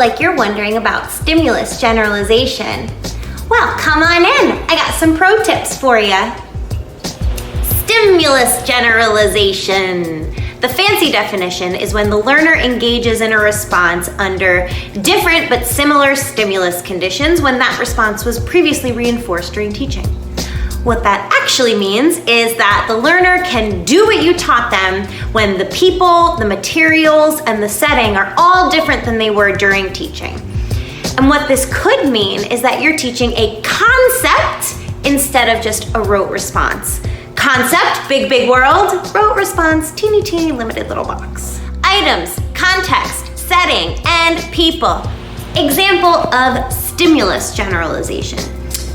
like you're wondering about stimulus generalization. Well, come on in. I got some pro tips for you. Stimulus generalization. The fancy definition is when the learner engages in a response under different but similar stimulus conditions when that response was previously reinforced during teaching. What that actually means is that the learner can do what you taught them when the people, the materials, and the setting are all different than they were during teaching. And what this could mean is that you're teaching a concept instead of just a rote response. Concept, big, big world. Rote response, teeny, teeny, limited little box. Items, context, setting, and people. Example of stimulus generalization.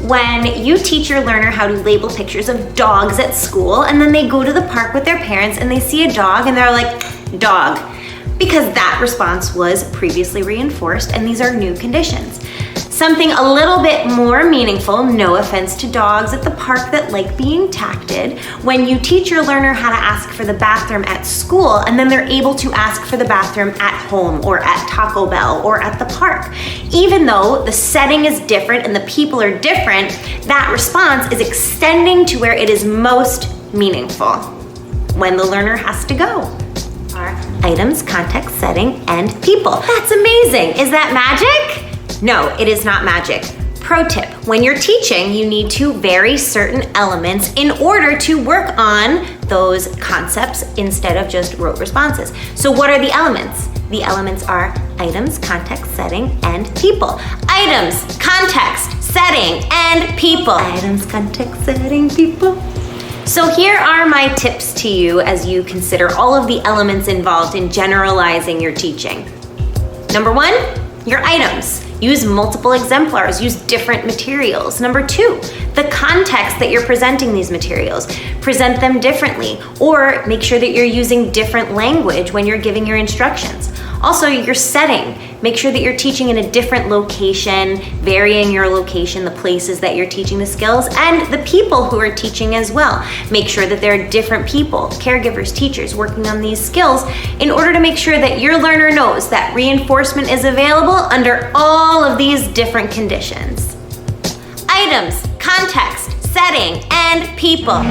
When you teach your learner how to label pictures of dogs at school, and then they go to the park with their parents and they see a dog and they're like, dog. Because that response was previously reinforced and these are new conditions. Something a little bit more meaningful, no offense to dogs at the park that like being tacted, when you teach your learner how to ask for the bathroom at school and then they're able to ask for the bathroom at home or at Taco Bell or at the park. Even though the setting is different and the people are different, that response is extending to where it is most meaningful, when the learner has to go. Are items, context, setting, and people. That's amazing. Is that magic? No, it is not magic. Pro tip, when you're teaching, you need to vary certain elements in order to work on those concepts instead of just rote responses. So what are the elements? The elements are items, context, setting, and people. Items, context, setting, and people. Items, context, setting, people. So here are my tips to you as you consider all of the elements involved in generalizing your teaching. Number one, your items. Use multiple exemplars, use different materials. Number two, the context that you're presenting these materials. Present them differently, or make sure that you're using different language when you're giving your instructions. Also, your setting. Make sure that you're teaching in a different location, varying your location, the places that you're teaching the skills, and the people who are teaching as well. Make sure that there are different people, caregivers, teachers, working on these skills in order to make sure that your learner knows that reinforcement is available under all of these different conditions. Items, context, setting, and people.